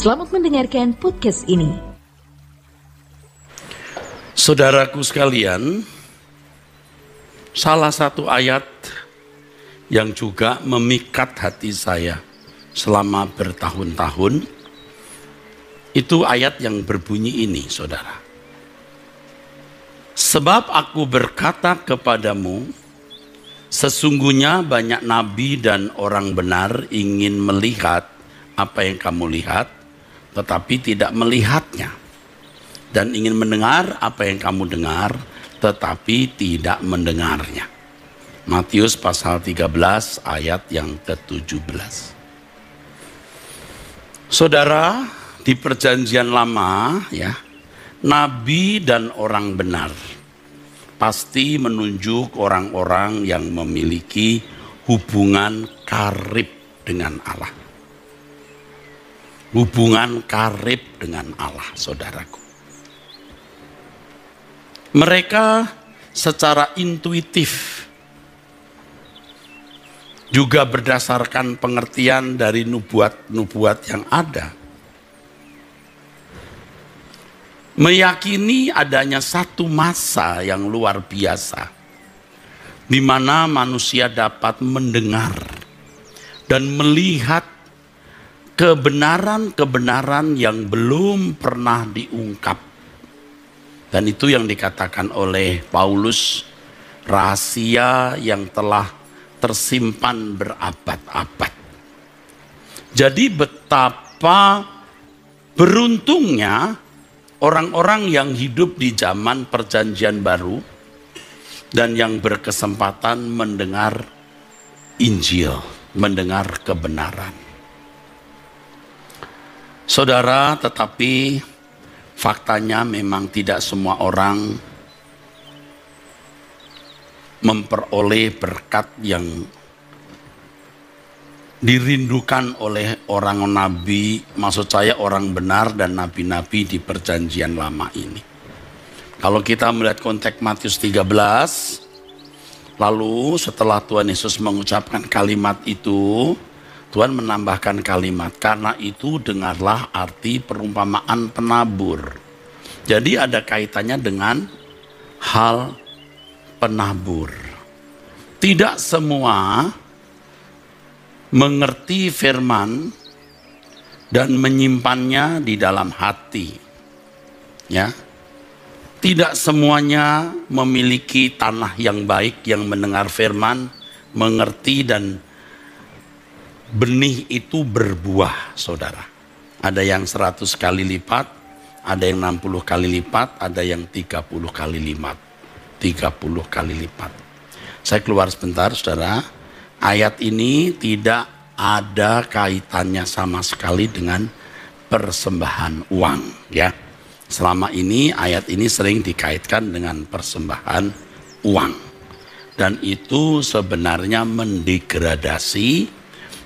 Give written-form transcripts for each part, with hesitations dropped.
Selamat mendengarkan podcast ini. Saudaraku sekalian, salah satu ayat yang juga memikat hati saya selama bertahun-tahun, itu ayat yang berbunyi ini, saudara. Sebab aku berkata kepadamu, sesungguhnya banyak nabi dan orang benar ingin melihat apa yang kamu lihat, tetapi tidak melihatnya. Dan ingin mendengar apa yang kamu dengar, tetapi tidak mendengarnya. Matius pasal 13 ayat yang ke-17. Saudara, di perjanjian lama ya, nabi dan orang benar pasti menunjuk orang-orang yang memiliki hubungan karib dengan Allah. Hubungan karib dengan Allah, saudaraku. Mereka secara intuitif juga berdasarkan pengertian dari nubuat-nubuat yang ada, meyakini adanya satu masa yang luar biasa di mana manusia dapat mendengar dan melihat kebenaran-kebenaran yang belum pernah diungkap. Dan itu yang dikatakan oleh Paulus, rahasia yang telah tersimpan berabad-abad. Jadi betapa beruntungnya orang-orang yang hidup di zaman perjanjian baru dan yang berkesempatan mendengar Injil, mendengar kebenaran. Saudara, tetapi faktanya memang tidak semua orang memperoleh berkat yang dirindukan oleh orang nabi, maksud saya orang benar dan nabi-nabi di perjanjian lama ini. Kalau kita melihat konteks Matius 13, lalu setelah Tuhan Yesus mengucapkan kalimat itu, Tuhan menambahkan kalimat, karena itu dengarlah arti perumpamaan penabur. Jadi ada kaitannya dengan hal penabur. Tidak semua mengerti firman dan menyimpannya di dalam hati. Ya. Tidak semuanya memiliki tanah yang baik yang mendengar firman, mengerti dan benih itu berbuah, saudara. Ada yang 100 kali lipat, ada yang 60 kali lipat, ada yang 30 kali lipat. 30 kali lipat. Saya keluar sebentar, saudara. Ayat ini tidak ada kaitannya sama sekali dengan persembahan uang, ya. Selama ini ayat ini sering dikaitkan dengan persembahan uang. Dan itu sebenarnya mendegradasi,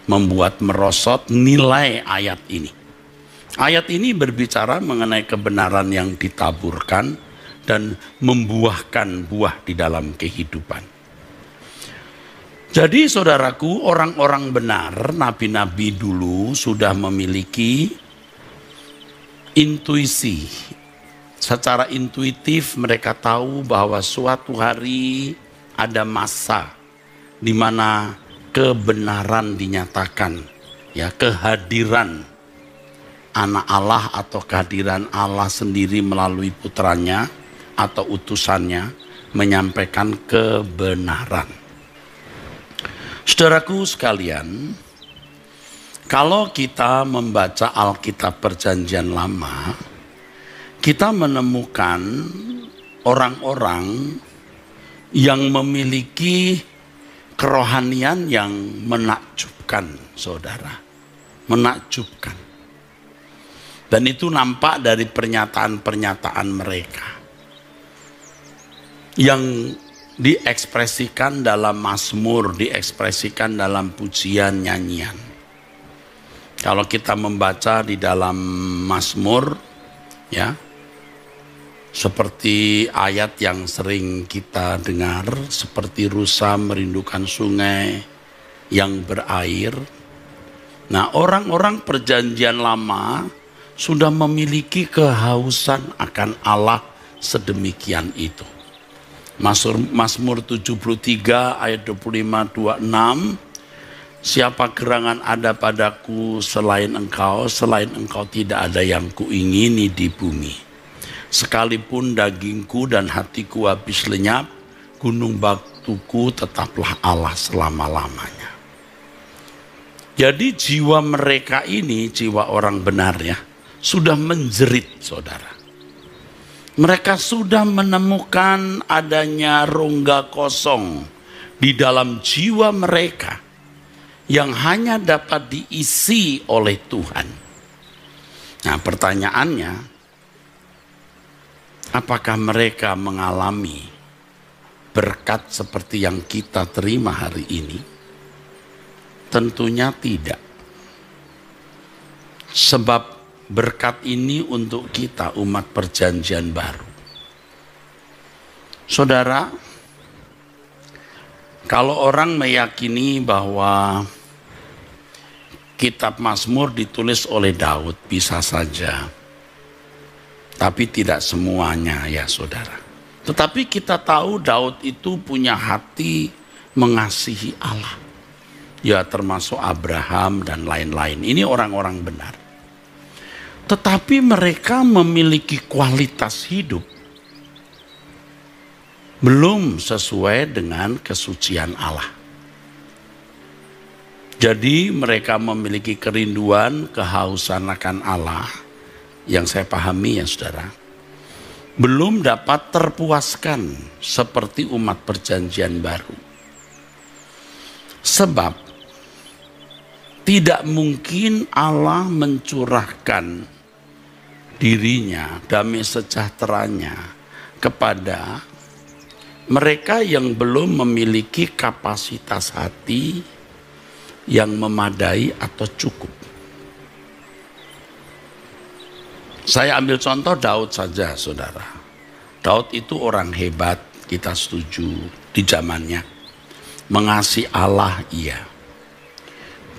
membuat merosot nilai ayat ini. Ayat ini berbicara mengenai kebenaran yang ditaburkan dan membuahkan buah di dalam kehidupan. Jadi saudaraku, orang-orang benar, nabi-nabi dulu sudah memiliki intuisi. Secara intuitif mereka tahu bahwa suatu hari ada masa di mana kebenaran dinyatakan, ya, kehadiran anak Allah atau kehadiran Allah sendiri melalui putranya atau utusannya menyampaikan kebenaran. Saudaraku sekalian, kalau kita membaca Alkitab Perjanjian Lama, kita menemukan orang-orang yang memiliki kerohanian yang menakjubkan, saudara. Menakjubkan. Dan itu nampak dari pernyataan-pernyataan mereka yang diekspresikan dalam mazmur, diekspresikan dalam pujian, nyanyian. Kalau kita membaca di dalam mazmur, ya, seperti ayat yang sering kita dengar, seperti rusa merindukan sungai yang berair. Nah, orang-orang perjanjian lama sudah memiliki kehausan akan Allah sedemikian itu. Mazmur 73 ayat 25-26, siapa gerangan ada padaku selain engkau tidak ada yang kuingini di bumi. Sekalipun dagingku dan hatiku habis lenyap, gunung batuku tetaplah Allah selama-lamanya. Jadi jiwa mereka ini, jiwa orang benar ya, sudah menjerit saudara. Mereka sudah menemukan adanya rongga kosong di dalam jiwa mereka yang hanya dapat diisi oleh Tuhan. Nah, pertanyaannya, apakah mereka mengalami berkat seperti yang kita terima hari ini? Tentunya tidak. Sebab berkat ini untuk kita umat perjanjian baru. Saudara, kalau orang meyakini bahwa kitab Mazmur ditulis oleh Daud, bisa saja. Tapi tidak semuanya ya saudara. Tetapi kita tahu Daud itu punya hati mengasihi Allah. Ya termasuk Abraham dan lain-lain. Ini orang-orang benar. Tetapi mereka memiliki kualitas hidup belum sesuai dengan kesucian Allah. Jadi mereka memiliki kerinduan, kehausan akan Allah yang saya pahami ya saudara, belum dapat terpuaskan seperti umat perjanjian baru. Sebab tidak mungkin Allah mencurahkan dirinya, damai sejahteranya kepada mereka yang belum memiliki kapasitas hati yang memadai atau cukup. Saya ambil contoh Daud saja saudara. Daud itu orang hebat, kita setuju di zamannya. Mengasihi Allah iya.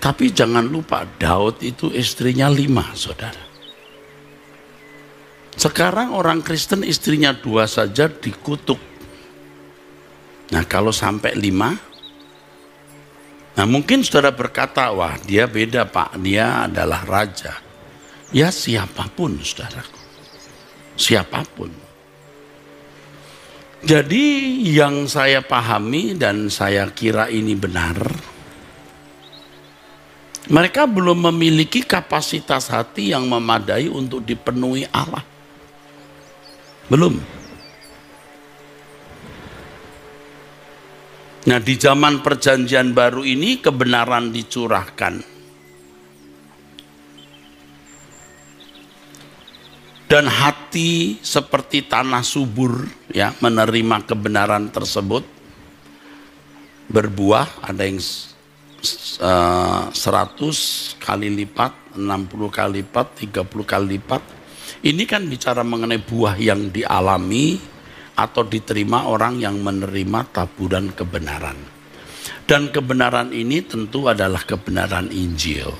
Tapi jangan lupa Daud itu istrinya 5 saudara. Sekarang orang Kristen istrinya 2 saja dikutuk. Nah kalau sampai 5, nah mungkin saudara berkata, wah dia beda pak, dia adalah raja. Ya siapapun saudaraku, siapapun. Jadi yang saya pahami dan saya kira ini benar, mereka belum memiliki kapasitas hati yang memadai untuk dipenuhi Allah. Belum. Nah di zaman perjanjian baru ini kebenaran dicurahkan. Dan hati seperti tanah subur ya menerima kebenaran tersebut. Berbuah, ada yang 100 kali lipat, 60 kali lipat, 30 kali lipat. Ini kan bicara mengenai buah yang dialami atau diterima orang yang menerima taburan kebenaran. Dan kebenaran ini tentu adalah kebenaran Injil.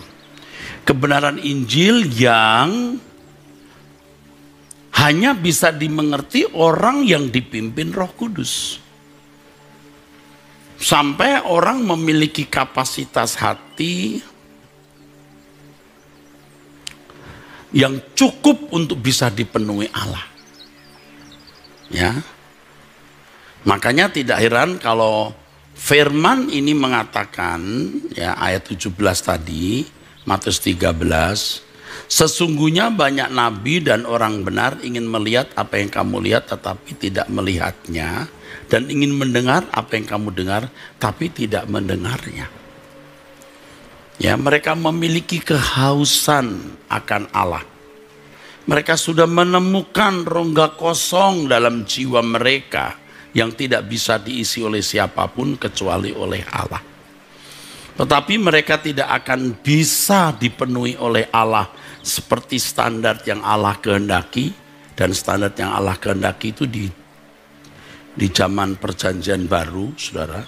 Kebenaran Injil yang hanya bisa dimengerti orang yang dipimpin Roh Kudus. Sampai orang memiliki kapasitas hati yang cukup untuk bisa dipenuhi Allah. Ya. Makanya tidak heran kalau firman ini mengatakan ya ayat 17 tadi, Matius 13, sesungguhnya banyak nabi dan orang benar ingin melihat apa yang kamu lihat tetapi tidak melihatnya, dan ingin mendengar apa yang kamu dengar tapi tidak mendengarnya. Ya, mereka memiliki kehausan akan Allah. Mereka sudah menemukan rongga kosong dalam jiwa mereka yang tidak bisa diisi oleh siapapun kecuali oleh Allah. Tetapi mereka tidak akan bisa dipenuhi oleh Allah seperti standar yang Allah kehendaki, dan standar yang Allah kehendaki itu di zaman perjanjian baru, saudara.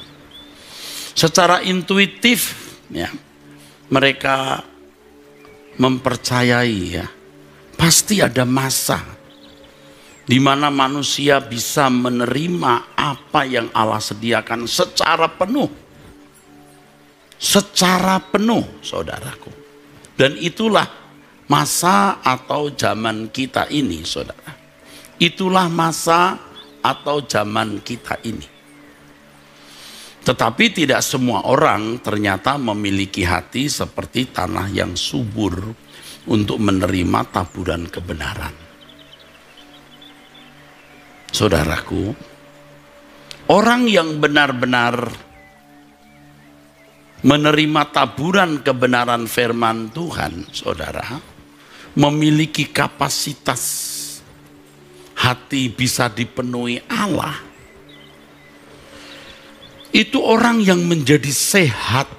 Secara intuitif ya, mereka mempercayai ya Pasti ada masa di mana manusia bisa menerima apa yang Allah sediakan secara penuh. Secara penuh, saudaraku. Dan itulah masa atau zaman kita ini, saudara. Itulah masa atau zaman kita ini. Tetapi tidak semua orang ternyata memiliki hati seperti tanah yang subur untuk menerima taburan kebenaran. Saudaraku, orang yang benar-benar menerima taburan kebenaran firman Tuhan, saudara, memiliki kapasitas hati bisa dipenuhi Allah. Itu orang yang menjadi sehat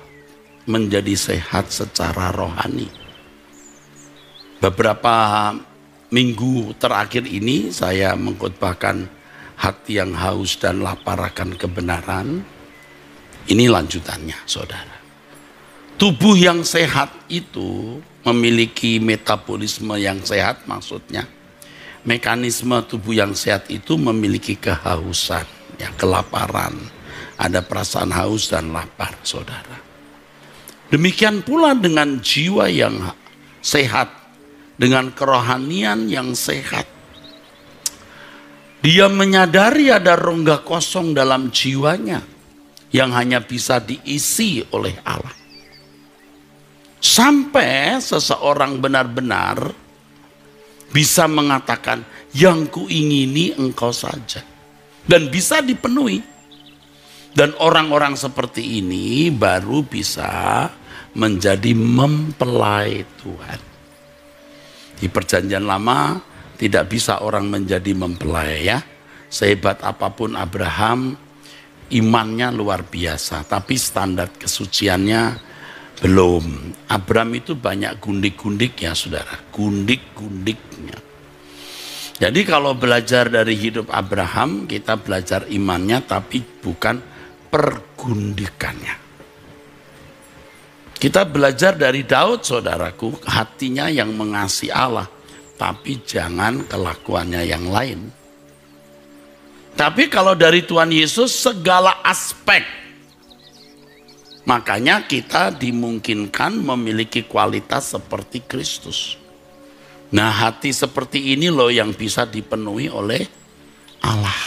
secara rohani. Beberapa minggu terakhir ini saya mengkhotbahkan hati yang haus dan lapar akan kebenaran. Ini lanjutannya, saudara. Tubuh yang sehat itu memiliki metabolisme yang sehat, maksudnya mekanisme tubuh yang sehat itu memiliki kehausan, ya, kelaparan. Ada perasaan haus dan lapar, saudara. Demikian pula dengan jiwa yang sehat, dengan kerohanian yang sehat. Dia menyadari ada rongga kosong dalam jiwanya yang hanya bisa diisi oleh Allah. Sampai seseorang benar-benar bisa mengatakan, yang kuingini engkau saja. Dan bisa dipenuhi. Dan orang-orang seperti ini baru bisa menjadi mempelai Tuhan. Di perjanjian lama tidak bisa orang menjadi mempelai, ya. Sehebat apapun Abraham, imannya luar biasa, tapi standar kesuciannya belum. Abraham itu banyak gundik-gundiknya, saudara, gundik-gundiknya. Jadi kalau belajar dari hidup Abraham, kita belajar imannya tapi bukan pergundikannya. Kita belajar dari Daud, saudaraku, hatinya yang mengasihi Allah, tapi jangan kelakuannya yang lain. Tapi kalau dari Tuhan Yesus segala aspek, makanya kita dimungkinkan memiliki kualitas seperti Kristus. Nah, hati seperti ini loh yang bisa dipenuhi oleh Allah.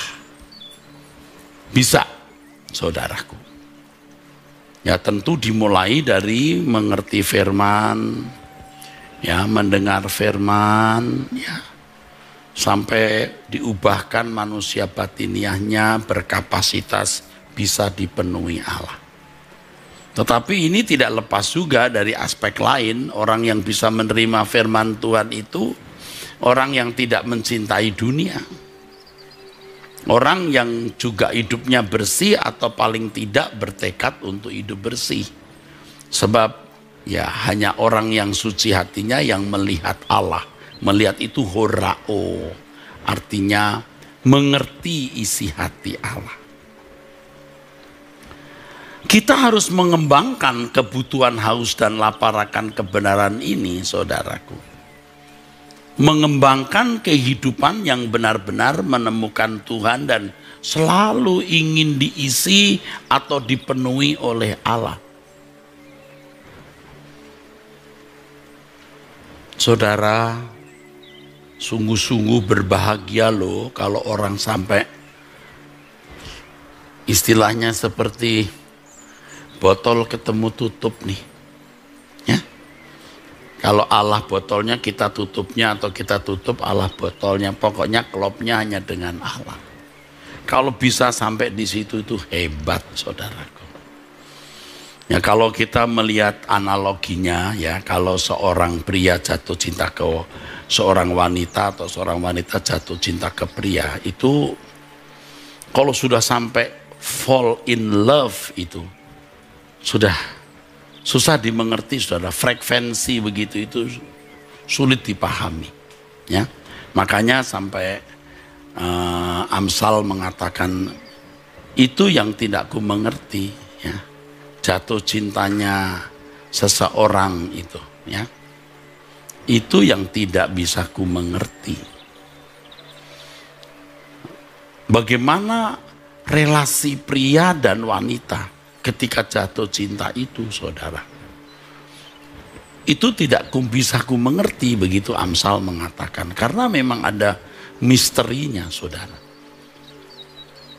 Bisa, saudaraku. Ya, tentu dimulai dari mengerti firman, ya, mendengar firman, ya, sampai diubahkan manusia batiniahnya berkapasitas bisa dipenuhi Allah. Tetapi ini tidak lepas juga dari aspek lain. Orang yang bisa menerima firman Tuhan itu orang yang tidak mencintai dunia. Orang yang juga hidupnya bersih atau paling tidak bertekad untuk hidup bersih. Sebab ya hanya orang yang suci hatinya yang melihat Allah. Melihat itu horao, artinya mengerti isi hati Allah. Kita harus mengembangkan kebutuhan haus dan lapar akan kebenaran ini, saudaraku. Mengembangkan kehidupan yang benar-benar menemukan Tuhan dan selalu ingin diisi atau dipenuhi oleh Allah. Saudara, sungguh-sungguh berbahagia loh kalau orang sampai istilahnya seperti botol ketemu tutup nih. Ya. Kalau Allah botolnya kita tutupnya atau kita tutup Allah botolnya, pokoknya klopnya hanya dengan Allah. Kalau bisa sampai di situ itu hebat, saudaraku. Ya, kalau kita melihat analoginya, ya, kalau seorang pria jatuh cinta ke seorang wanita atau seorang wanita jatuh cinta ke pria, itu kalau sudah sampai fall in love itu sudah susah dimengerti, saudara. Frekuensi begitu itu sulit dipahami, ya. Makanya sampai Amsal mengatakan itu yang tidak ku mengerti, ya. Jatuh cintanya seseorang itu, ya. Itu yang tidak bisa ku mengerti. Bagaimana relasi pria dan wanita ketika jatuh cinta itu, saudara. Itu tidak bisa ku mengerti, begitu Amsal mengatakan. Karena memang ada misterinya, saudara.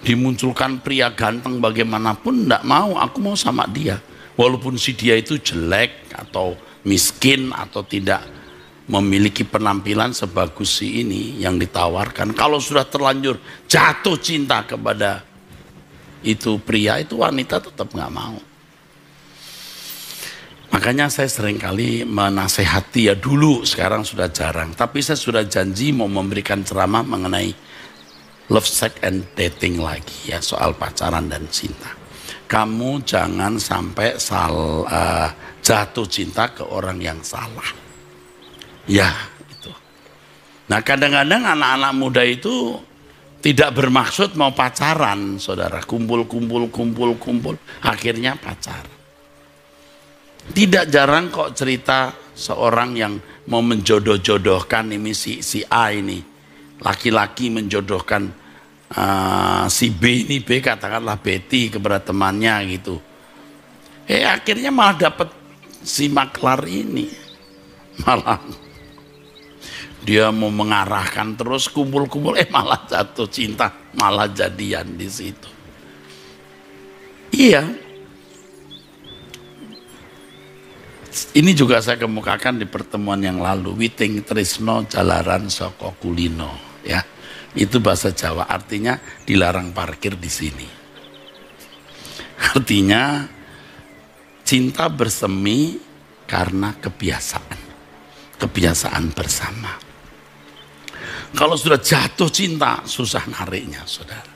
Dimunculkan pria ganteng bagaimanapun, tidak mau, aku mau sama dia. Walaupun si dia itu jelek atau miskin atau tidak memiliki penampilan sebagus si ini yang ditawarkan. Kalau sudah terlanjur jatuh cinta kepada itu pria, itu wanita tetap nggak mau. Makanya saya seringkali menasehati, ya dulu, sekarang sudah jarang. Tapi saya sudah janji mau memberikan ceramah mengenai love, sex, and dating lagi, ya, soal pacaran dan cinta. Kamu jangan sampai jatuh cinta ke orang yang salah. Ya, itu. Nah, kadang-kadang anak-anak muda itu tidak bermaksud mau pacaran, saudara. Kumpul, akhirnya pacaran. Tidak jarang kok cerita seorang yang mau menjodoh-jodohkan ini si A ini. Laki-laki menjodohkan si B ini, B katakanlah Betty kepada temannya gitu. Akhirnya malah dapat si maklar ini. Malah dia mau mengarahkan terus kumpul-kumpul, malah jatuh cinta, malah jadian di situ. Iya. Ini juga saya kemukakan di pertemuan yang lalu. Witing tresno jalaran saka kulino, ya. Itu bahasa Jawa, artinya dilarang parkir di sini. Artinya cinta bersemi karena kebiasaan bersama. Kalau sudah jatuh cinta, susah nariknya, saudara.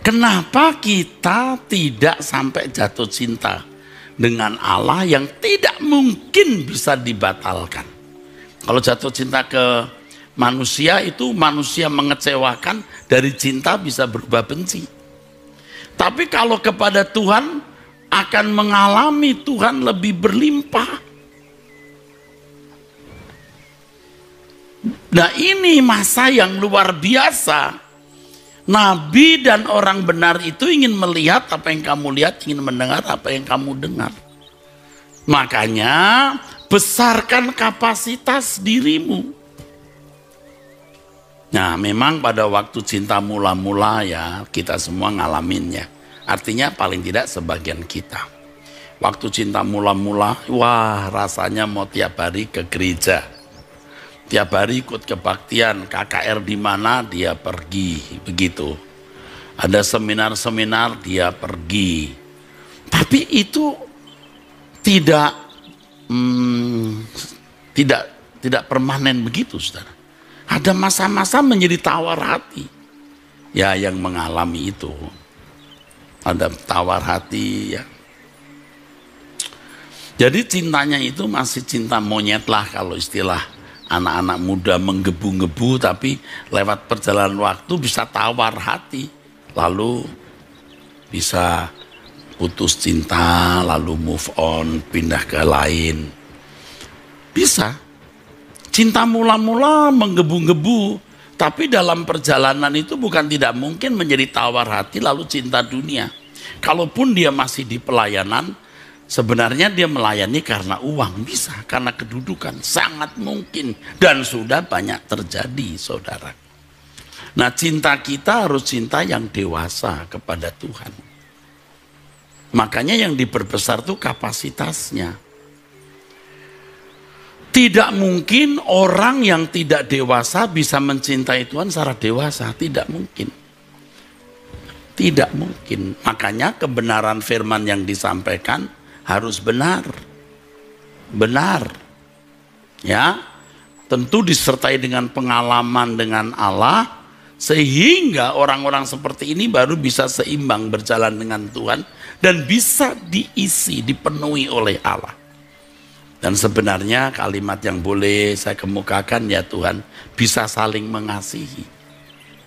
Kenapa kita tidak sampai jatuh cinta dengan Allah yang tidak mungkin bisa dibatalkan? Kalau jatuh cinta ke manusia, itu manusia mengecewakan, dari cinta bisa berubah benci. Tapi kalau kepada Tuhan, akan mengalami Tuhan lebih berlimpah. Nah, ini masa yang luar biasa. Nabi dan orang benar itu ingin melihat apa yang kamu lihat, ingin mendengar apa yang kamu dengar. Makanya besarkan kapasitas dirimu. Nah, memang pada waktu cinta mula-mula, ya, kita semua ngalaminnya. Artinya paling tidak sebagian kita. Waktu cinta mula-mula, wah, rasanya mau tiap hari ke gereja. Tiap hari ikut kebaktian, KKR di mana dia pergi, begitu. Ada seminar-seminar dia pergi. Tapi itu tidak permanen begitu, saudara. Ada masa-masa menjadi tawar hati. Ya, yang mengalami itu. Ada tawar hati, ya. Jadi cintanya itu masih cinta monyet lah, kalau istilah anak-anak muda menggebu-gebu, tapi lewat perjalanan waktu bisa tawar hati, lalu bisa putus cinta, lalu move on, pindah ke lain. Bisa. Cinta mula-mula menggebu-gebu, tapi dalam perjalanan itu bukan tidak mungkin menjadi tawar hati lalu cinta dunia. Kalaupun dia masih di pelayanan, sebenarnya dia melayani karena uang, bisa, karena kedudukan, sangat mungkin, dan sudah banyak terjadi, saudara. Nah, cinta kita harus cinta yang dewasa kepada Tuhan. Makanya yang diperbesar itu kapasitasnya. Tidak mungkin orang yang tidak dewasa bisa mencintai Tuhan secara dewasa, tidak mungkin. Tidak mungkin. Makanya kebenaran firman yang disampaikan harus benar. Benar. Ya. Tentu disertai dengan pengalaman dengan Allah, sehingga orang-orang seperti ini baru bisa seimbang berjalan dengan Tuhan dan bisa diisi, dipenuhi oleh Allah. Dan sebenarnya kalimat yang boleh saya kemukakan, ya Tuhan, bisa saling mengasihi,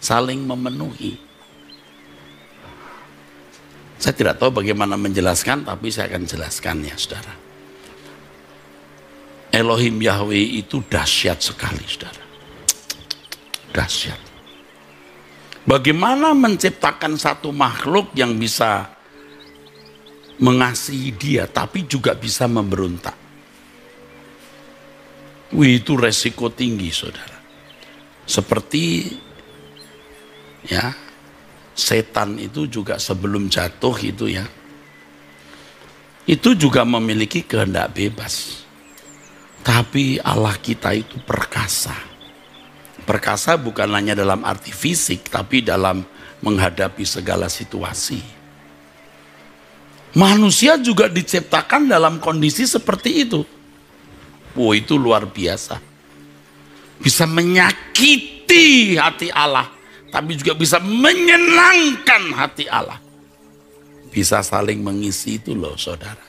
saling memenuhi. Saya tidak tahu bagaimana menjelaskan, tapi saya akan jelaskan, ya saudara. Elohim Yahweh itu dahsyat sekali, saudara. Dahsyat. Bagaimana menciptakan satu makhluk yang bisa mengasihi dia, tapi juga bisa memberontak. Itu resiko tinggi, saudara. Seperti ya, setan itu juga sebelum jatuh itu ya, itu juga memiliki kehendak bebas. Tapi Allah kita itu perkasa. Perkasa bukan hanya dalam arti fisik, tapi dalam menghadapi segala situasi. Manusia juga diciptakan dalam kondisi seperti itu. Itu luar biasa. Bisa menyakiti hati Allah, tapi juga bisa menyenangkan hati Allah. Bisa saling mengisi itu loh, saudara.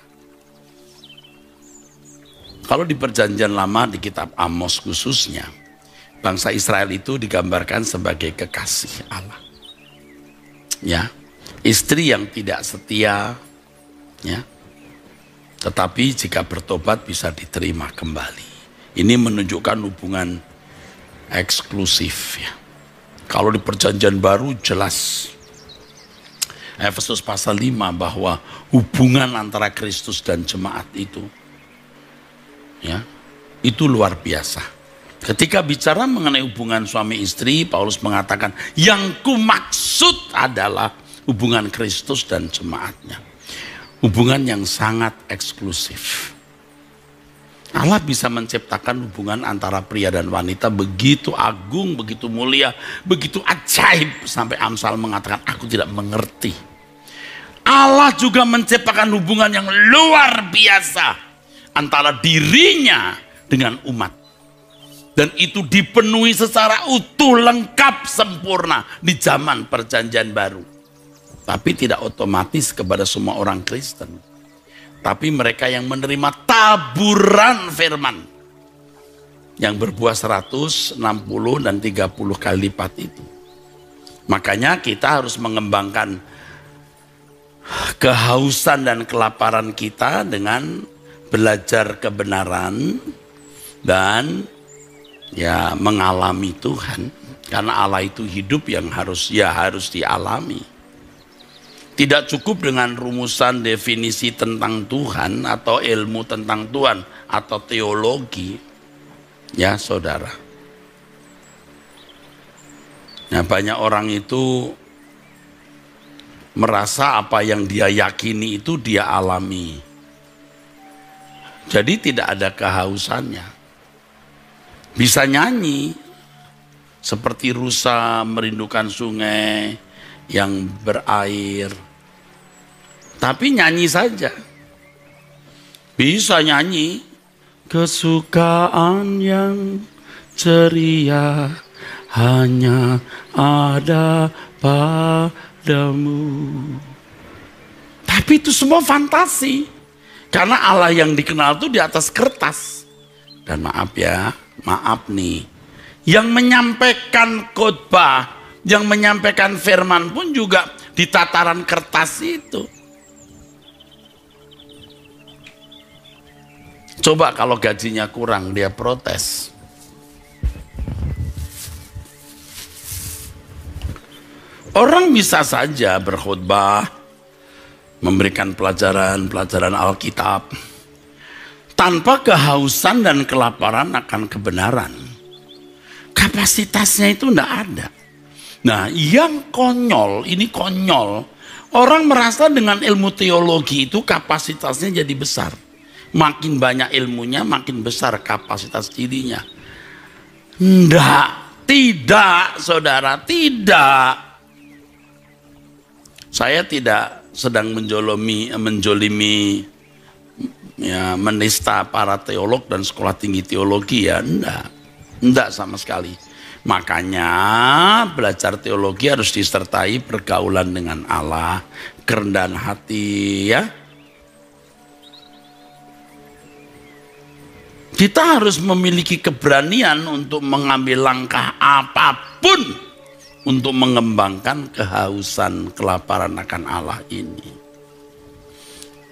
Kalau di Perjanjian Lama, di kitab Amos khususnya, bangsa Israel itu digambarkan sebagai kekasih Allah. Ya, istri yang tidak setia, ya, tetapi jika bertobat bisa diterima kembali. Ini menunjukkan hubungan eksklusif, ya. Kalau di Perjanjian Baru jelas, Efesus pasal 5, bahwa hubungan antara Kristus dan jemaat itu, ya, itu luar biasa. Ketika bicara mengenai hubungan suami istri, Paulus mengatakan yang kumaksud adalah hubungan Kristus dan jemaatnya. Hubungan yang sangat eksklusif. Allah bisa menciptakan hubungan antara pria dan wanita begitu agung, begitu mulia, begitu ajaib, sampai Amsal mengatakan aku tidak mengerti. Allah juga menciptakan hubungan yang luar biasa antara dirinya dengan umat. Dan itu dipenuhi secara utuh, lengkap, sempurna di zaman Perjanjian Baru. Tapi tidak otomatis kepada semua orang Kristen. Tapi mereka yang menerima taburan firman yang berbuah 160 dan 30 kali lipat itu. Makanya kita harus mengembangkan kehausan dan kelaparan kita dengan belajar kebenaran dan ya mengalami Tuhan, karena Allah itu hidup yang harus dialami. Tidak cukup dengan rumusan definisi tentang Tuhan atau ilmu tentang Tuhan atau teologi, ya saudara. Nah, banyak orang itu merasa apa yang dia yakini itu dia alami. Jadi tidak ada kehausannya. Bisa nyanyi seperti rusa merindukan sungai yang berair, tapi nyanyi saja. Bisa nyanyi kesukaan yang ceria hanya ada padamu. Tapi itu semua fantasi. Karena Allah yang dikenal itu di atas kertas. Dan maaf ya, maaf nih, yang menyampaikan khotbah, yang menyampaikan firman pun juga di tataran kertas itu. Coba kalau gajinya kurang, dia protes. Orang bisa saja berkhotbah, memberikan pelajaran Alkitab, tanpa kehausan dan kelaparan akan kebenaran. Kapasitasnya itu tidak ada. Nah, yang konyol, ini konyol. Orang merasa dengan ilmu teologi itu kapasitasnya jadi besar. Makin banyak ilmunya, makin besar kapasitas dirinya. Tidak, saudara, tidak. Saya tidak sedang menjolimi ya, menista para teolog dan sekolah tinggi teologi, ya, enggak sama sekali. Makanya belajar teologi harus disertai pergaulan dengan Allah, kerendahan hati, ya. Kita harus memiliki keberanian untuk mengambil langkah apapun untuk mengembangkan kehausan kelaparan akan Allah ini.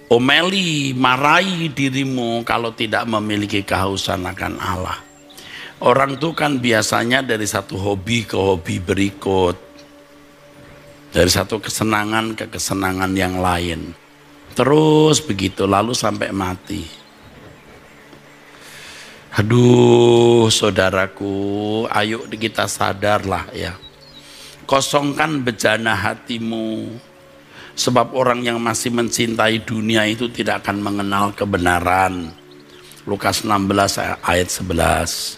omeli, marahi dirimu kalau tidak memiliki kehausan akan Allah. Orang tuh kan biasanya dari satu hobi ke hobi berikut, dari satu kesenangan ke kesenangan yang lain, terus begitu lalu sampai mati. Aduh saudaraku, ayo kita sadarlah ya. Kosongkan bejana hatimu. Sebab orang yang masih mencintai dunia itu tidak akan mengenal kebenaran. Lukas 16 ayat 11.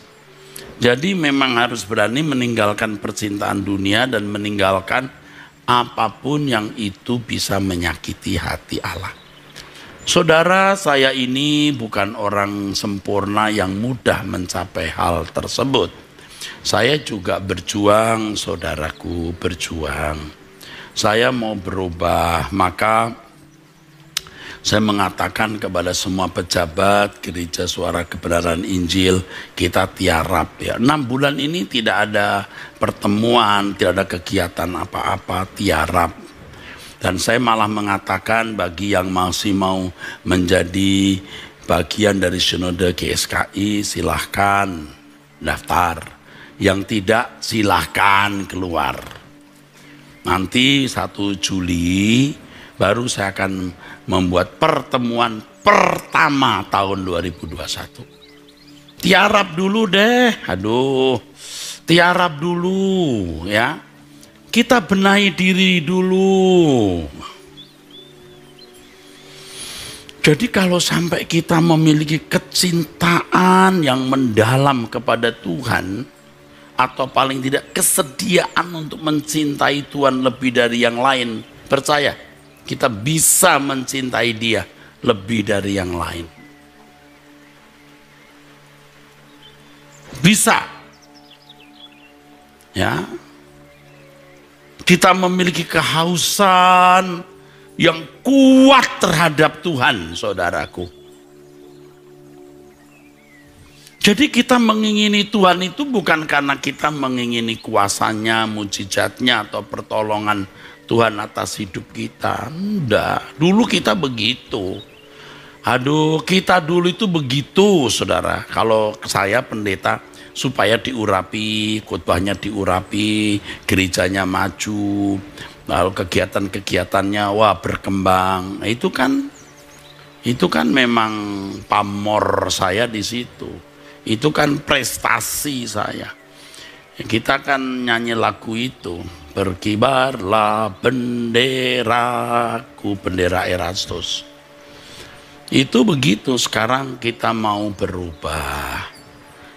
Jadi memang harus berani meninggalkan percintaan dunia dan meninggalkan apapun yang itu bisa menyakiti hati Allah. Saudara, saya ini bukan orang sempurna yang mudah mencapai hal tersebut. Saya juga berjuang, saudaraku, berjuang. Saya mau berubah, maka saya mengatakan kepada semua pejabat Gereja Suara Kebenaran Injil, kita tiarap ya. 6 bulan ini tidak ada pertemuan, tidak ada kegiatan apa-apa, tiarap. Dan saya malah mengatakan bagi yang masih mau menjadi bagian dari Sinode GSKI, silahkan daftar. Yang tidak, silahkan keluar. Nanti 1 Juli baru saya akan membuat pertemuan pertama tahun 2021. Tiarap dulu deh, tiarap dulu ya. Kita benahi diri dulu. Jadi kalau sampai kita memiliki kecintaan yang mendalam kepada Tuhan, atau paling tidak kesediaan untuk mencintai Tuhan lebih dari yang lain, percaya kita bisa mencintai Dia lebih dari yang lain. Bisa. Ya. Kita memiliki kehausan yang kuat terhadap Tuhan, saudaraku. Jadi kita mengingini Tuhan itu bukan karena kita mengingini kuasanya, mujizatnya, atau pertolongan Tuhan atas hidup kita. Enggak, dulu kita begitu. Kita dulu itu begitu, saudara. Kalau saya pendeta, supaya diurapi, khotbahnya diurapi, gerejanya maju, lalu kegiatan-kegiatannya berkembang. Nah, itu kan memang pamor saya di situ. Itu kan prestasi saya. Kita kan nyanyi lagu itu, berkibarlah benderaku, bendera Erastus. Itu begitu. Sekarang kita mau berubah.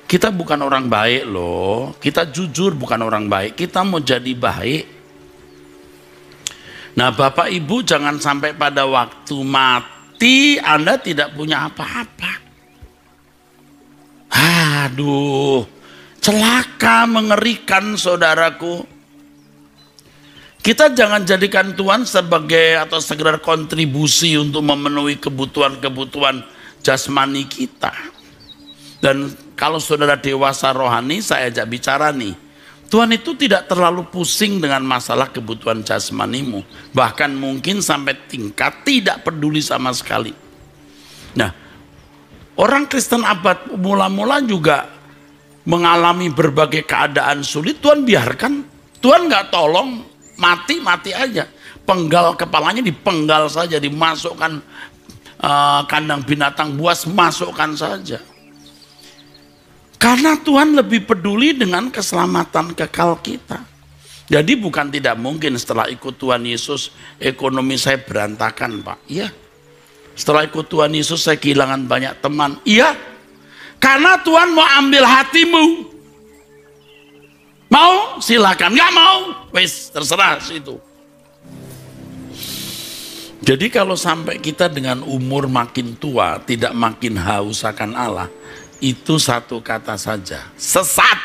Kita bukan orang baik loh. Kita jujur bukan orang baik. Kita mau jadi baik. Nah, Bapak Ibu jangan sampai pada waktu mati Anda tidak punya apa-apa. Celaka, mengerikan, saudaraku. Kita jangan jadikan Tuhan sebagai atau sekedar kontribusi untuk memenuhi kebutuhan-kebutuhan jasmani kita. Dan kalau saudara dewasa rohani, saya ajak bicara nih. Tuhan itu tidak terlalu pusing dengan masalah kebutuhan jasmanimu. Bahkan mungkin sampai tingkat tidak peduli sama sekali. Nah, orang Kristen abad mula-mula juga mengalami berbagai keadaan sulit. Tuhan biarkan. Tuhan gak tolong, mati aja. Penggal kepalanya dipenggal saja, dimasukkan kandang binatang buas, masukkan saja. Karena Tuhan lebih peduli dengan keselamatan kekal kita. Jadi bukan tidak mungkin setelah ikut Tuhan Yesus ekonomi saya berantakan, Pak. Iya. Setelah ikut Tuhan Yesus saya kehilangan banyak teman. Iya. Karena Tuhan mau ambil hatimu. Mau? Silakan. Nggak mau? Wes, terserah situ. Jadi kalau sampai kita dengan umur makin tua tidak makin haus akan Allah, itu satu kata saja, sesat.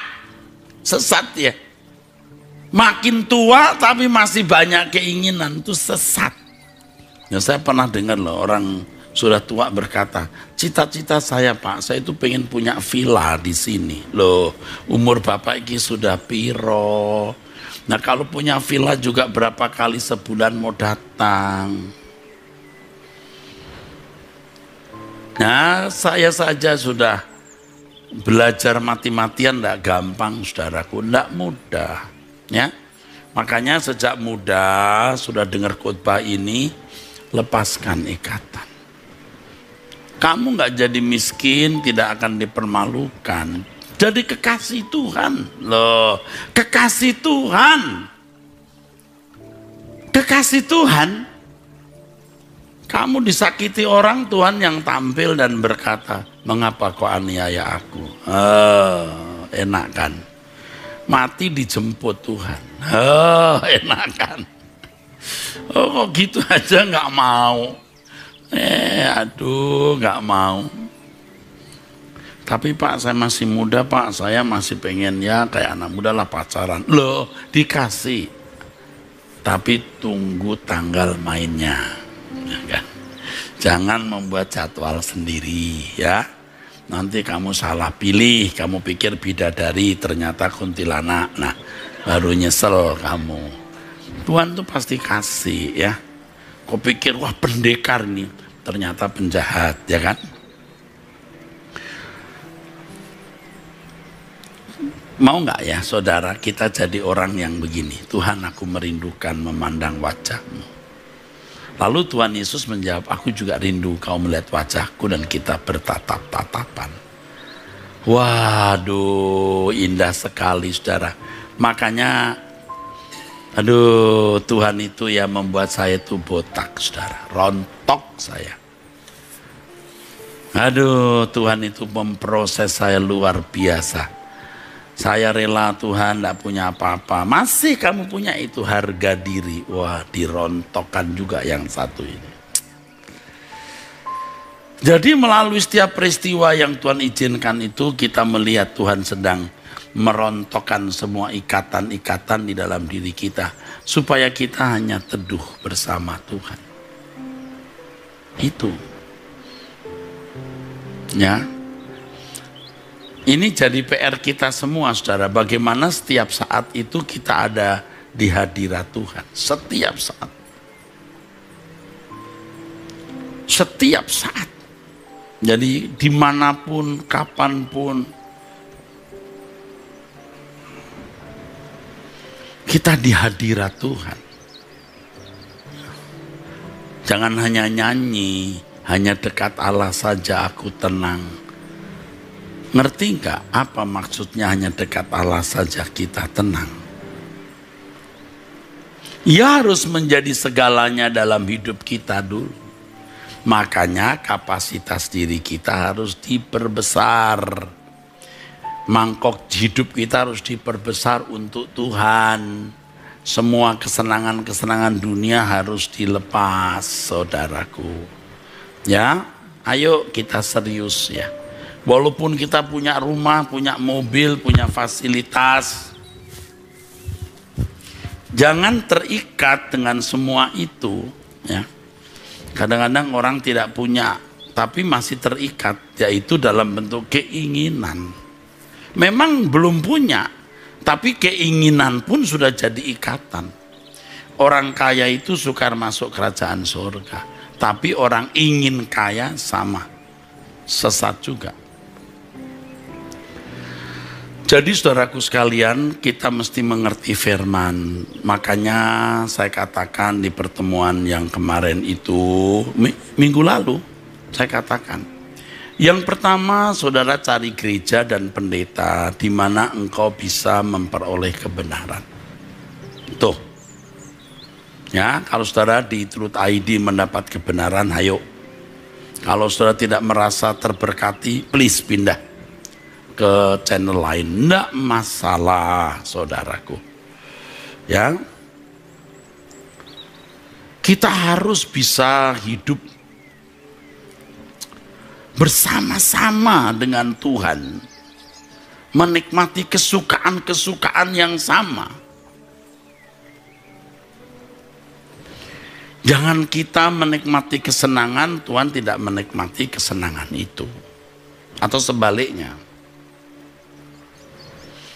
Sesat ya. Makin tua tapi masih banyak keinginan, itu sesat. Ya, saya pernah dengar loh orang sudah tua berkata, cita-cita saya Pak, saya itu pengen punya villa di sini. Loh, umur Bapak ini sudah piro. Nah, kalau punya villa juga berapa kali sebulan mau datang? Nah, saya saja sudah belajar mati-matian, tidak gampang saudaraku, tidak mudah. Ya, makanya sejak muda sudah dengar khotbah ini, lepaskan ikatan. Kamu nggak jadi miskin, tidak akan dipermalukan. Jadi kekasih Tuhan, loh, kekasih Tuhan, kekasih Tuhan. Kamu disakiti orang, Tuhan yang tampil dan berkata, mengapa kau aniaya aku? Enak kan? Mati dijemput Tuhan. Enak kan? Kok gitu aja nggak mau? Aduh, nggak mau. Tapi Pak, saya masih muda Pak, saya masih pengen ya kayak anak muda lah pacaran. Loh, dikasih. Tapi tunggu tanggal mainnya. Ya kan? Jangan membuat jadwal sendiri ya. Nanti kamu salah pilih, kamu pikir bidadari ternyata kuntilanak. Nah, baru nyesel kamu. Tuhan tuh pasti kasih ya. Kau pikir wah pendekar nih, ternyata penjahat ya kan. Mau nggak ya saudara kita jadi orang yang begini? Tuhan, aku merindukan memandang wajah-Mu. Lalu Tuhan Yesus menjawab, aku juga rindu kau melihat wajahku dan kita bertatap-tatapan. Waduh, indah sekali saudara. Makanya, aduh, Tuhan itu ya membuat saya itu botak saudara. Rontok saya. Aduh, Tuhan itu memproses saya luar biasa. Saya rela Tuhan, tidak punya apa-apa. Masih kamu punya itu harga diri. Wah, dirontokkan juga yang satu ini. Jadi melalui setiap peristiwa yang Tuhan izinkan itu, kita melihat Tuhan sedang merontokkan semua ikatan-ikatan di dalam diri kita. Supaya kita hanya teduh bersama Tuhan. Itu. Ya. Ini jadi PR kita semua saudara, bagaimana setiap saat itu kita ada di hadirat Tuhan. Setiap saat. Setiap saat. Jadi dimanapun, kapanpun, kita di hadirat Tuhan. Jangan hanya nyanyi, hanya dekat Allah saja aku tenang. Ngerti nggak apa maksudnya hanya dekat Allah saja kita tenang? Ia harus menjadi segalanya dalam hidup kita dulu. Makanya kapasitas diri kita harus diperbesar. Mangkok hidup kita harus diperbesar untuk Tuhan. Semua kesenangan-kesenangan dunia harus dilepas, saudaraku. Ya, ayo kita serius ya. Walaupun kita punya rumah, punya mobil, punya fasilitas, jangan terikat dengan semua itu. Ya. Kadang-kadang orang tidak punya, tapi masih terikat, yaitu dalam bentuk keinginan. Memang belum punya, tapi keinginan pun sudah jadi ikatan. Orang kaya itu sukar masuk kerajaan surga, tapi orang ingin kaya sama, sesat juga. Jadi saudaraku sekalian, kita mesti mengerti firman. Makanya saya katakan di pertemuan yang kemarin itu, minggu lalu, saya katakan. Yang pertama, saudara cari gereja dan pendeta di mana engkau bisa memperoleh kebenaran. Tuh. Ya, kalau saudara di Truth ID mendapat kebenaran, ayo. Kalau saudara tidak merasa terberkati, please pindah ke channel lain, enggak masalah saudaraku. Ya, kita harus bisa hidup bersama-sama dengan Tuhan, menikmati kesukaan-kesukaan yang sama. Jangan kita menikmati kesenangan, Tuhan tidak menikmati kesenangan itu, atau sebaliknya.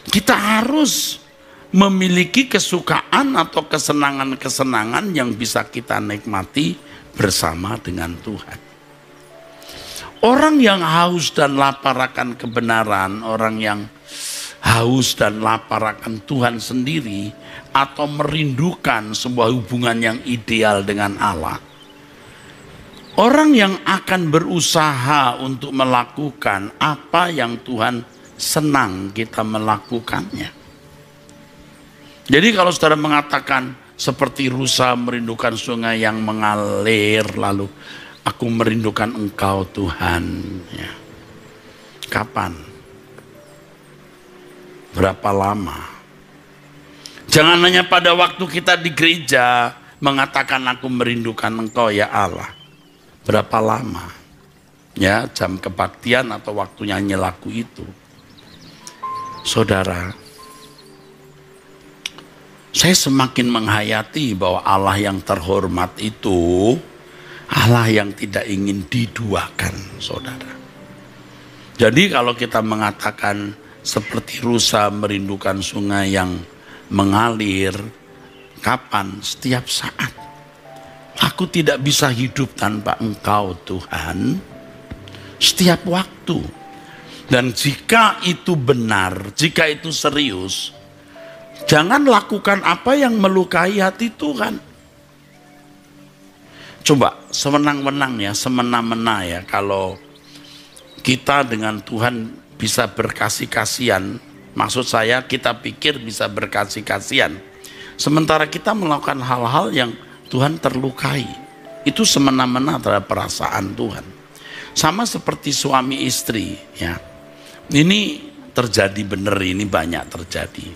Kita harus memiliki kesukaan atau kesenangan-kesenangan yang bisa kita nikmati bersama dengan Tuhan. Orang yang haus dan lapar akan kebenaran, orang yang haus dan lapar akan Tuhan sendiri, atau merindukan sebuah hubungan yang ideal dengan Allah, orang yang akan berusaha untuk melakukan apa yang Tuhan senang kita melakukannya. Jadi kalau saudara mengatakan seperti rusa merindukan sungai yang mengalir, lalu aku merindukan Engkau Tuhan, ya. Kapan? Berapa lama? Jangan hanya pada waktu kita di gereja mengatakan aku merindukan Engkau ya Allah. Berapa lama? Ya, jam kebaktian atau waktunya nyelaku itu. Saudara, saya semakin menghayati bahwa Allah yang terhormat itu Allah yang tidak ingin diduakan, saudara. Jadi kalau kita mengatakan seperti rusa merindukan sungai yang mengalir, kapan? Setiap saat. Aku tidak bisa hidup tanpa Engkau Tuhan, setiap waktu. Dan jika itu benar, jika itu serius, jangan lakukan apa yang melukai hati Tuhan. Coba semenang-menang ya, semena-mena ya, kalau kita dengan Tuhan bisa berkasih-kasihan. Maksud saya kita pikir bisa berkasih-kasihan, sementara kita melakukan hal-hal yang Tuhan terlukai. Itu semena-mena terhadap perasaan Tuhan. Sama seperti suami istri ya. Ini terjadi benar, ini banyak terjadi.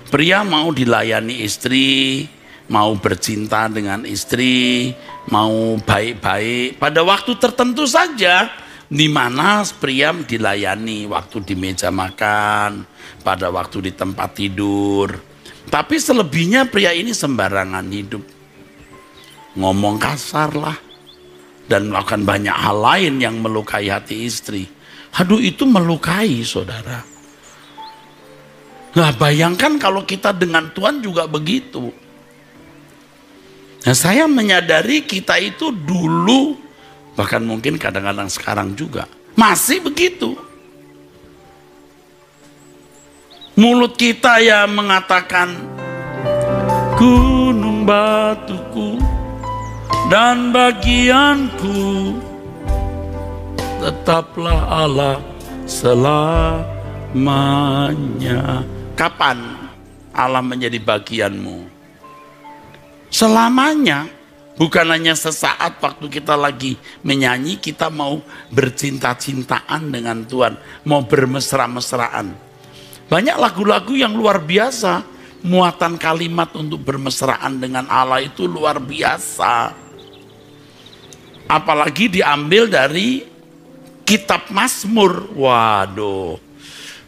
Pria mau dilayani istri, mau bercinta dengan istri, mau baik-baik pada waktu tertentu saja, di mana pria dilayani waktu di meja makan, pada waktu di tempat tidur. Tapi selebihnya pria ini sembarangan hidup, ngomong kasar lah, dan melakukan banyak hal lain yang melukai hati istri. Aduh, itu melukai, saudara. Nah, bayangkan kalau kita dengan Tuhan juga begitu. Nah, saya menyadari kita itu dulu, bahkan mungkin kadang-kadang sekarang juga masih begitu. Mulut kita ya mengatakan gunung batuku dan bagianku, tetaplah Allah selamanya. Kapan Allah menjadi bagianmu? Selamanya. Bukan hanya sesaat waktu kita lagi menyanyi, kita mau bercinta-cintaan dengan Tuhan, mau bermesra-mesraan. Banyak lagu-lagu yang luar biasa, muatan kalimat untuk bermesraan dengan Allah itu luar biasa. Apalagi diambil dari kitab Mazmur.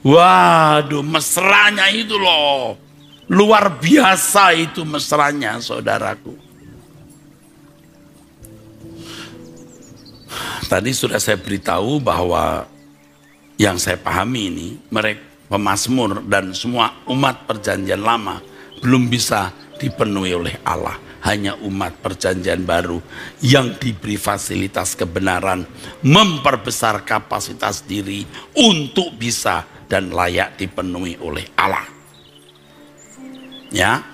Waduh, mesranya itu loh. Luar biasa itu mesranya, saudaraku. Tadi sudah saya beritahu bahwa yang saya pahami ini, mereka pemazmur dan semua umat perjanjian lama belum bisa dipenuhi oleh Allah. Hanya umat perjanjian baru yang diberi fasilitas kebenaran, memperbesar kapasitas diri untuk bisa dan layak dipenuhi oleh Allah. Ya,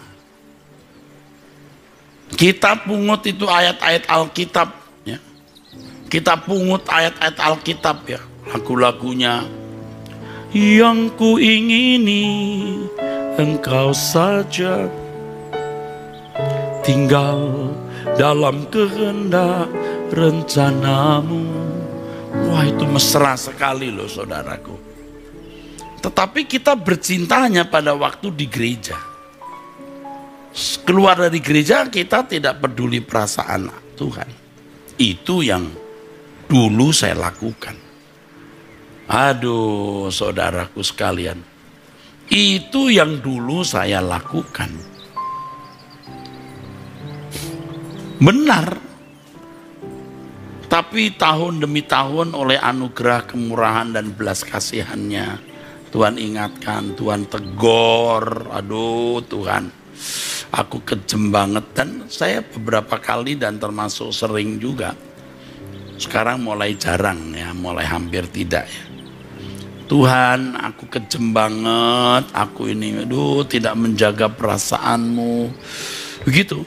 kita pungut itu ayat-ayat Alkitab. Ya. Kita pungut ayat-ayat Alkitab ya, lagu-lagunya. Yang ku ingini Engkau saja, tinggal dalam kehendak rencanamu. Wah, itu mesra sekali loh, saudaraku. Tetapi kita bercinta hanya pada waktu di gereja. Keluar dari gereja kita tidak peduli perasaan Tuhan. Itu yang dulu saya lakukan. Aduh, saudaraku sekalian, itu yang dulu saya lakukan. Benar. Tapi tahun demi tahun oleh anugerah kemurahan dan belas kasihannya, Tuhan ingatkan, Tuhan tegur. Aduh Tuhan, aku kejem banget. Dan saya beberapa kali dan termasuk sering juga Sekarang mulai jarang ya, mulai hampir tidak ya. Tuhan, aku kejem banget, aku ini tidak menjaga perasaanmu. Begitu.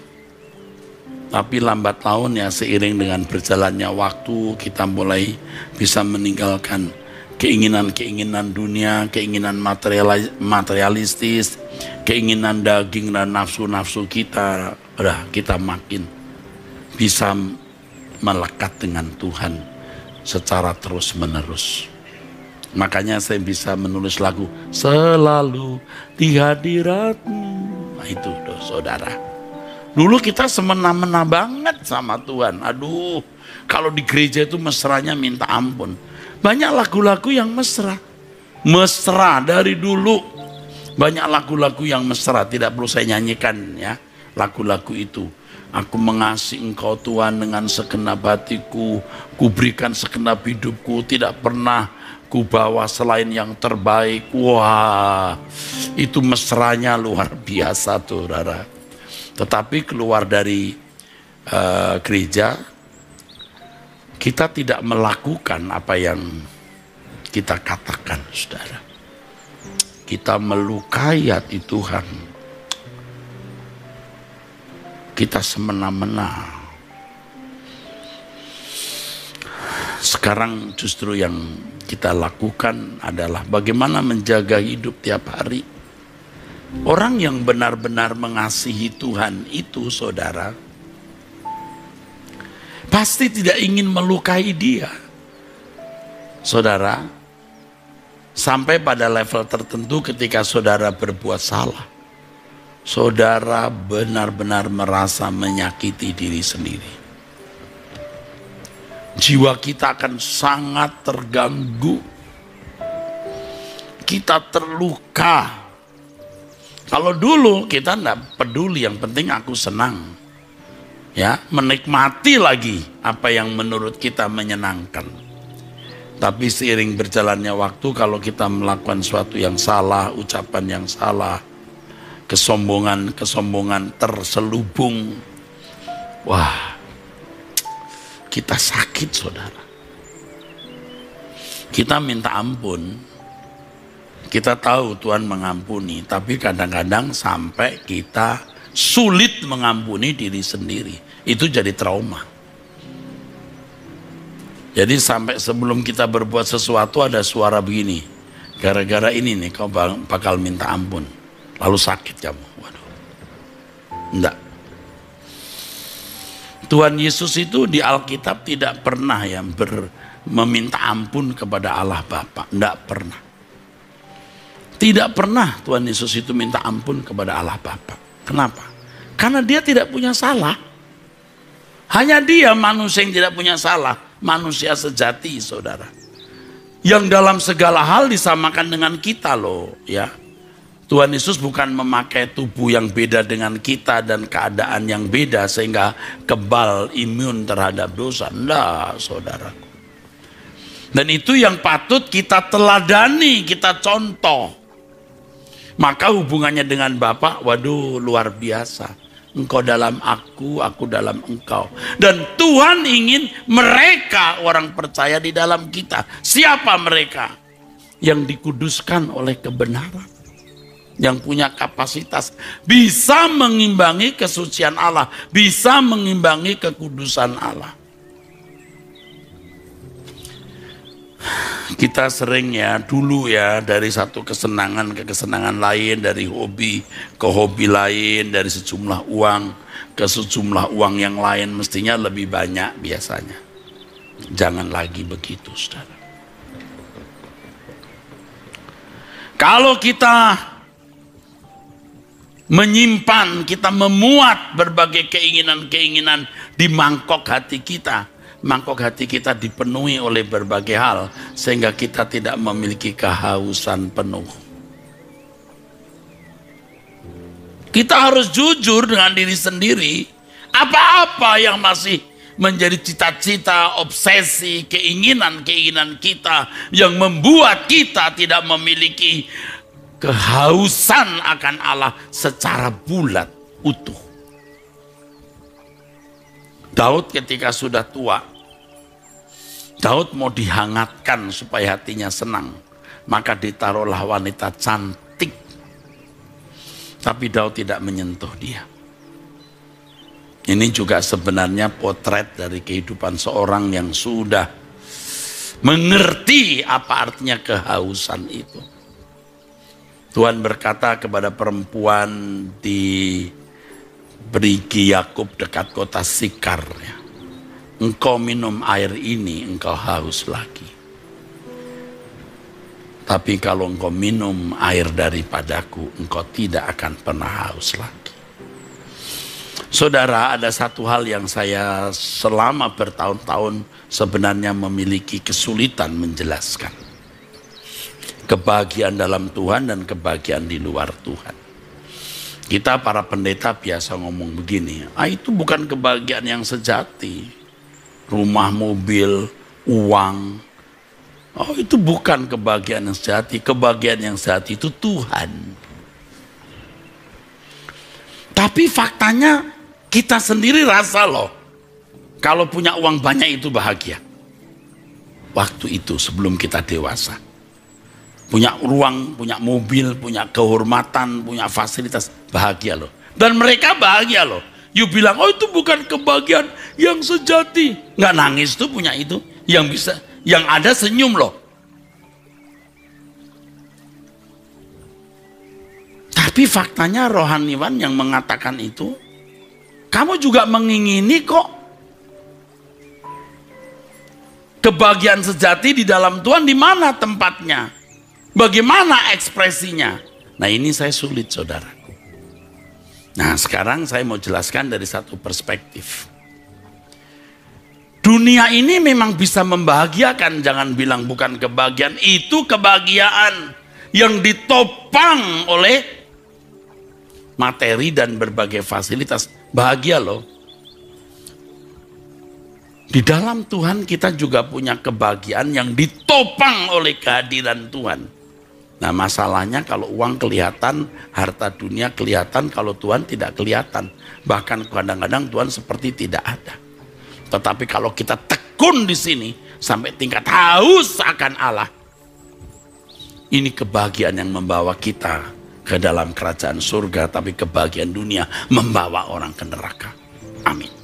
Tapi lambat laun ya, seiring dengan berjalannya waktu, kita mulai bisa meninggalkan keinginan-keinginan dunia, keinginan materialistis, keinginan daging dan nafsu-nafsu kita. Kita makin bisa melekat dengan Tuhan secara terus-menerus. Makanya saya bisa menulis lagu Selalu di Hadirat-Mu. Nah itu saudara. Dulu kita semena-mena banget sama Tuhan. Aduh, kalau di gereja itu mesranya minta ampun. Banyak lagu-lagu yang mesra. Mesra dari dulu. Banyak lagu-lagu yang mesra. Tidak perlu saya nyanyikan ya lagu-lagu itu. Aku mengasihi Engkau Tuhan dengan segenap hatiku. Kuberikan segenap hidupku. Tidak pernah ku bawa selain yang terbaik. Wah, itu mesranya luar biasa tuh, saudara. Tetapi keluar dari gereja, kita tidak melakukan apa yang kita katakan, saudara. Kita melukai hati Tuhan. Kita semena-mena. Sekarang justru yang kita lakukan adalah bagaimana menjaga hidup tiap hari. Orang yang benar-benar mengasihi Tuhan itu, saudara, pasti tidak ingin melukai dia. Saudara, sampai pada level tertentu ketika saudara berbuat salah, saudara benar-benar merasa menyakiti diri sendiri. Jiwa kita akan sangat terganggu. Kita terluka. Kalau dulu kita enggak peduli, yang penting aku senang. Ya, menikmati lagi apa yang menurut kita menyenangkan. Tapi seiring berjalannya waktu, kalau kita melakukan sesuatu yang salah, ucapan yang salah, kesombongan terselubung, wah, kita sakit, saudara. Kita minta ampun. Kita tahu Tuhan mengampuni, tapi kadang-kadang sampai kita sulit mengampuni diri sendiri. Itu jadi trauma. Jadi sampai sebelum kita berbuat sesuatu ada suara begini. Gara-gara ini nih kau bakal minta ampun. Lalu sakit kamu. Waduh. Enggak. Tuhan Yesus itu di Alkitab tidak pernah meminta ampun kepada Allah Bapa. Enggak pernah. Tidak pernah Tuhan Yesus itu minta ampun kepada Allah Bapa. Kenapa? Karena dia tidak punya salah. Hanya dia manusia yang tidak punya salah. Manusia sejati, saudara. Yang dalam segala hal disamakan dengan kita loh. Ya. Tuhan Yesus bukan memakai tubuh yang beda dengan kita dan keadaan yang beda sehingga kebal imun terhadap dosa. Enggak, saudaraku. Dan itu yang patut kita teladani, kita contoh. Maka hubungannya dengan Bapa, waduh luar biasa. Engkau dalam aku dalam engkau. Dan Tuhan ingin mereka orang percaya di dalam kita. Siapa mereka? Yang dikuduskan oleh kebenaran. Yang punya kapasitas. Bisa mengimbangi kesucian Allah. Bisa mengimbangi kekudusan Allah. Kita sering dulu dari satu kesenangan ke kesenangan lain, dari hobi ke hobi lain, dari sejumlah uang ke sejumlah uang yang lain, mestinya lebih banyak biasanya. Jangan lagi begitu, saudara. Kalau kita menyimpan, kita memuat berbagai keinginan-keinginan di mangkok hati kita, mangkok hati kita dipenuhi oleh berbagai hal sehingga kita tidak memiliki kehausan penuh. Kita harus jujur dengan diri sendiri. Apa-apa yang masih menjadi cita-cita, obsesi, keinginan-keinginan kita yang membuat kita tidak memiliki kehausan akan Allah secara bulat, utuh. Daud ketika sudah tua, Daud mau dihangatkan supaya hatinya senang, maka ditaruhlah wanita cantik. Tapi Daud tidak menyentuh dia. Ini juga sebenarnya potret dari kehidupan seorang yang sudah mengerti apa artinya kehausan itu. Tuhan berkata kepada perempuan di Berigi Yakub dekat kota Sikar, ya, engkau minum air ini, engkau haus lagi. Tapi kalau engkau minum air daripadaku, engkau tidak akan pernah haus lagi. Saudara, ada satu hal yang saya selama bertahun-tahun sebenarnya memiliki kesulitan menjelaskan. Kebahagiaan dalam Tuhan dan kebahagiaan di luar Tuhan. Kita para pendeta biasa ngomong begini, itu bukan kebahagiaan yang sejati. Rumah, mobil, uang, itu bukan kebahagiaan yang sejati. Kebahagiaan yang sejati itu Tuhan. Tapi faktanya kita sendiri rasa loh, kalau punya uang banyak itu bahagia. Waktu itu sebelum kita dewasa. Punya ruang, punya mobil, punya kehormatan, punya fasilitas, bahagia loh. Dan mereka bahagia loh. You bilang, itu bukan kebahagiaan yang sejati. Nggak nangis tuh punya itu. Yang bisa, yang ada senyum loh. Tapi faktanya rohaniwan yang mengatakan itu, kamu juga mengingini kok. Kebahagiaan sejati di dalam Tuhan di mana tempatnya? Bagaimana ekspresinya? Nah, ini saya sulit, saudaraku. Nah, sekarang saya mau jelaskan dari satu perspektif. Dunia ini memang bisa membahagiakan, jangan bilang bukan kebahagiaan. Itu kebahagiaan yang ditopang oleh materi dan berbagai fasilitas. Bahagia loh. Di dalam Tuhan kita juga punya kebahagiaan yang ditopang oleh kehadiran Tuhan. Nah, masalahnya kalau uang kelihatan, harta dunia kelihatan, kalau Tuhan tidak kelihatan. Bahkan kadang-kadang Tuhan seperti tidak ada. Tetapi kalau kita tekun di sini sampai tingkat haus akan Allah, ini kebahagiaan yang membawa kita ke dalam kerajaan surga, tapi kebahagiaan dunia membawa orang ke neraka. Amin.